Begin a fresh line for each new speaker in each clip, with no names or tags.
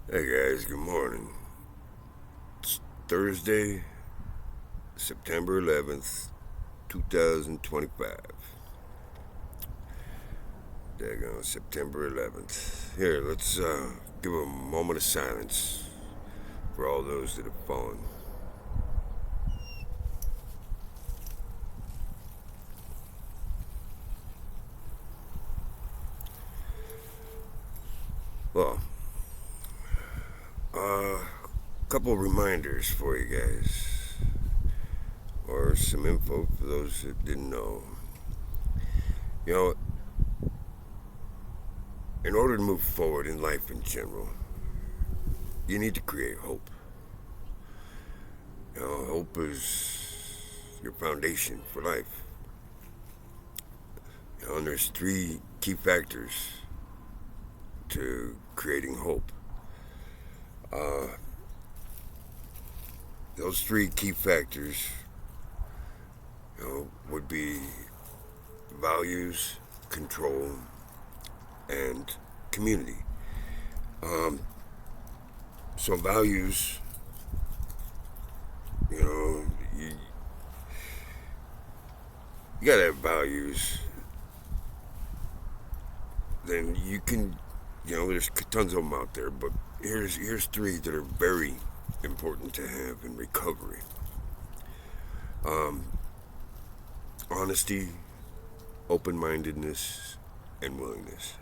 Hey guys, good morning. It's Thursday, September 11th, 2025. Daggone September 11th. Here, let's give a moment of silence for all those that have fallen. Well, a couple of reminders for you guys, or some info for those that didn't know. You know, in order to move forward in life in general, you need to create hope. Hope is your foundation for life. And there's three key factors to creating hope. Those three key factors, would be values, control, and community. So values, you gotta have values. Then you can, there's tons of them out there, but here's three that are very important to have in recovery. Honesty, open-mindedness, and willingness.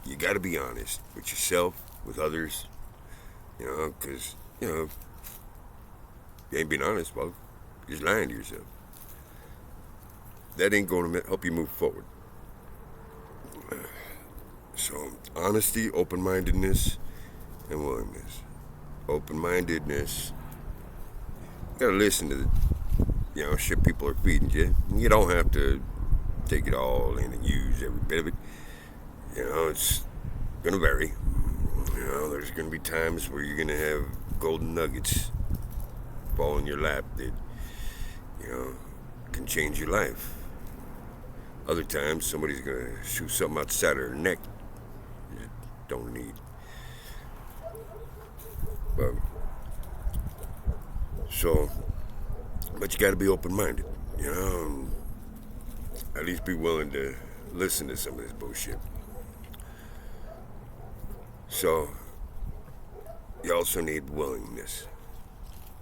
You got to be honest with yourself, with others, because if you ain't being honest, well, you're just lying to yourself. That ain't going to help you move forward. So, honesty, open-mindedness, and willingness. Open-mindedness, you gotta listen to the, shit people are feeding you. You don't have to take it all in and use every bit of it. It's gonna vary. There's gonna be times where you're gonna have golden nuggets fall in your lap that, can change your life. Other times, somebody's gonna shoot something out the side of their neck you don't need. But but you got to be open-minded, and at least be willing to listen to some of this bullshit. So you also need willingness.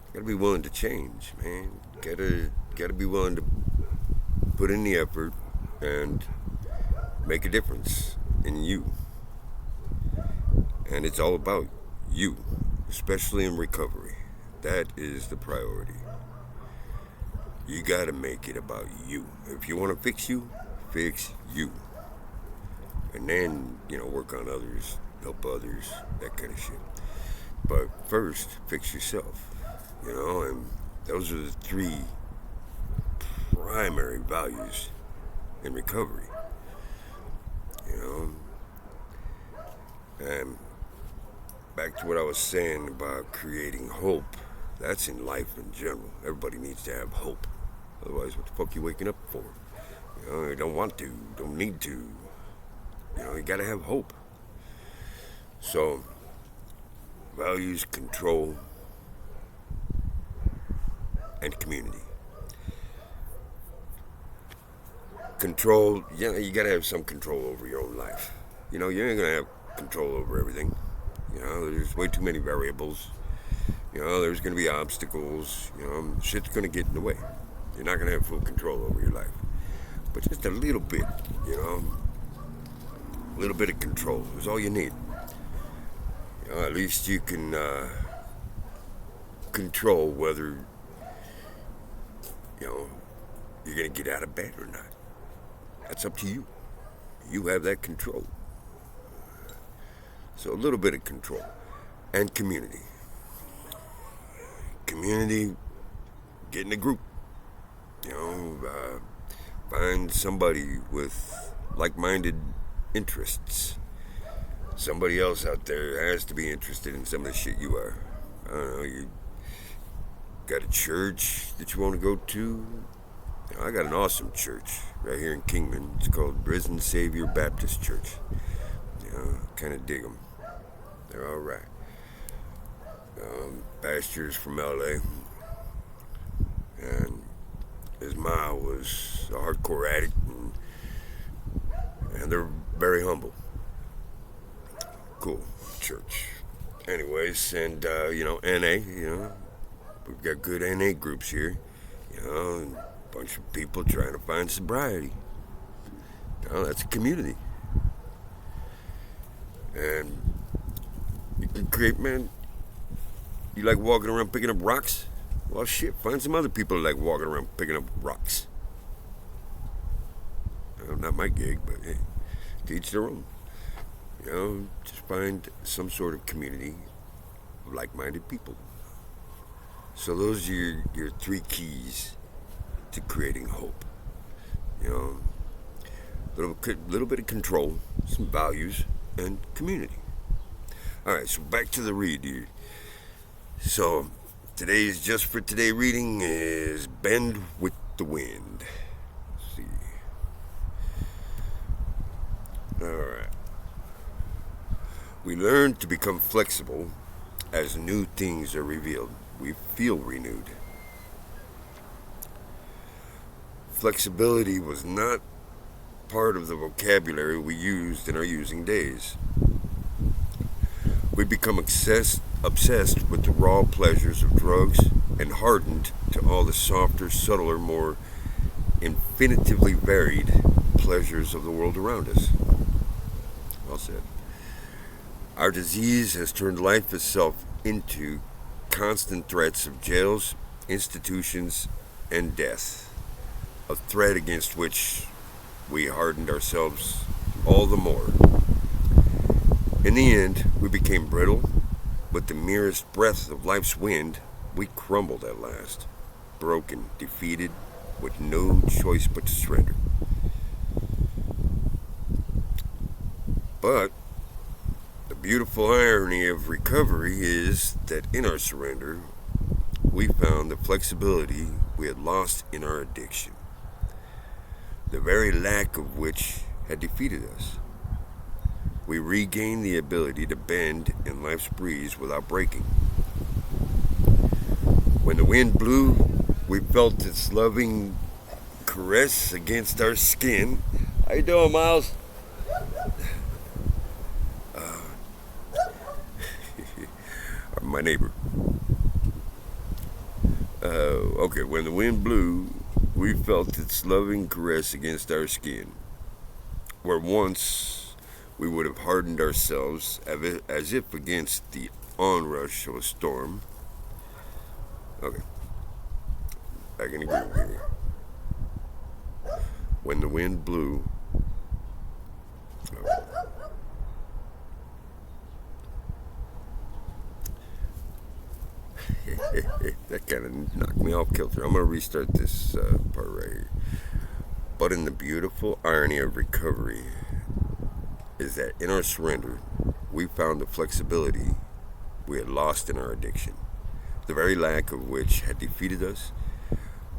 You got to be willing to change, man. Got to be willing to put in the effort and make a difference in you. And it's all about you, especially in recovery. That is the priority. You gotta make it about you. If you want to fix you, fix you. And then, work on others, help others, that kind of shit. But first, fix yourself. And those are the three primary values in recovery. And back to what I was saying about creating hope. That's in life in general. Everybody needs to have hope. Otherwise, what the fuck you waking up for? You don't want to, don't need to. You gotta have hope. So, values, control, and community. Control, you gotta have some control over your own life. You ain't gonna have control over everything. There's way too many variables. There's going to be obstacles. Shit's going to get in the way. You're not going to have full control over your life. But just a little bit, a little bit of control is all you need. At least you can control whether, you're going to get out of bed or not. That's up to you. You have that control. So a little bit of control. And community. Community, get in a group. Find somebody with like-minded interests. Somebody else out there has to be interested in some of the shit you are. I don't know, you got a church that you want to go to? I got an awesome church right here in Kingman. It's called Risen Savior Baptist Church. Kind of dig them. They're all right. pastures from LA, and his ma was a hardcore addict, and they're very humble. Cool church. Anyways, and NA, we've got good NA groups here, and a bunch of people trying to find sobriety. That's a community. And you can create, man, you like walking around picking up rocks? Well, shit, find some other people that like walking around picking up rocks. Not my gig, but hey, to each their own. Just find some sort of community of like-minded people. So those are your three keys to creating hope. Little bit of control, some values, and community. All right, so back to the read here. So today's Just for Today reading is Bend with the Wind. Let's see. All right. We learn to become flexible as new things are revealed. We feel renewed. Flexibility was not part of the vocabulary we used in our using days. We become obsessed with the raw pleasures of drugs and hardened to all the softer, subtler, more infinitively varied pleasures of the world around us. Well said. Our disease has turned life itself into constant threats of jails, institutions, and death, a threat against which we hardened ourselves all the more. In the end, we became brittle. With the merest breath of life's wind, we crumbled at last, broken, defeated, with no choice but to surrender. But the beautiful irony of recovery is that in our surrender, we found the flexibility we had lost in our addiction, the very lack of which had defeated us. We regained the ability to bend in life's breeze without breaking. When the wind blew, we felt its loving caress against our skin. How you doing, Miles? My neighbor. Okay, when the wind blew, we felt its loving caress against our skin, where once we would have hardened ourselves as if against the onrush of a storm. Okay, back in the groove here. When the wind blew, that kind of knocked me off kilter. I'm going to restart this part right here. But in the beautiful irony of recovery is that in our surrender, we found the flexibility we had lost in our addiction, the very lack of which had defeated us.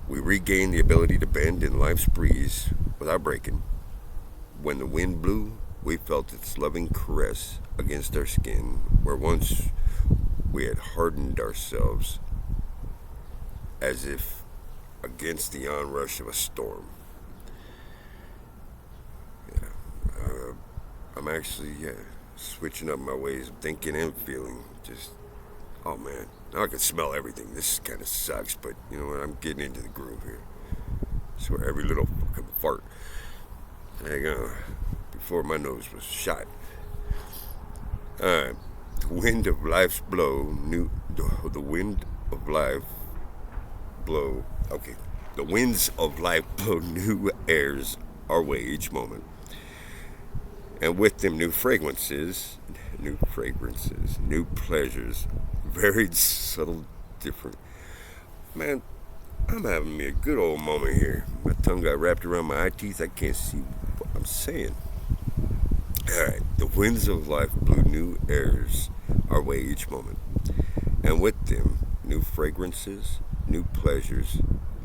We regained the ability to bend in life's breeze without breaking. When the wind blew, we felt its loving caress against our skin, where once we had hardened ourselves as if against the onrush of a storm. I'm actually switching up my ways of thinking and feeling. Just, oh man, now I can smell everything. This kind of sucks, but you know what? I'm getting into the groove here. I swear every little fucking fart. Before my nose was shot. The wind of life's blow, the wind of life blow. Okay, the winds of life blow new airs our way each moment. And with them new fragrances, new pleasures, varied, subtle, different. Man, I'm having me a good old moment here. My tongue got wrapped around my eye teeth. I can't see what I'm saying. Alright, the winds of life blew new airs our way each moment. And with them, new fragrances, new pleasures,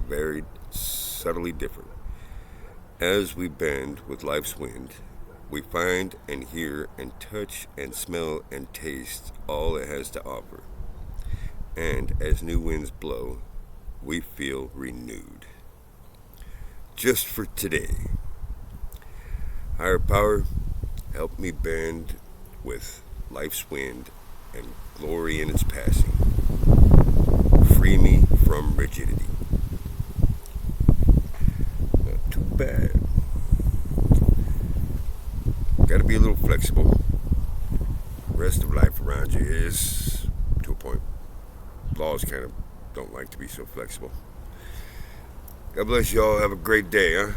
varied, subtly different. As we bend with life's wind, we find and hear and touch and smell and taste all it has to offer. And as new winds blow, we feel renewed. Just for today, higher power, help me bend with life's wind and glory in its passing. Free me from rigidity. Not too bad. Got to be a little flexible. The rest of life around you is, to a point. Laws kind of don't like to be so flexible. God bless you all. Have a great day, huh?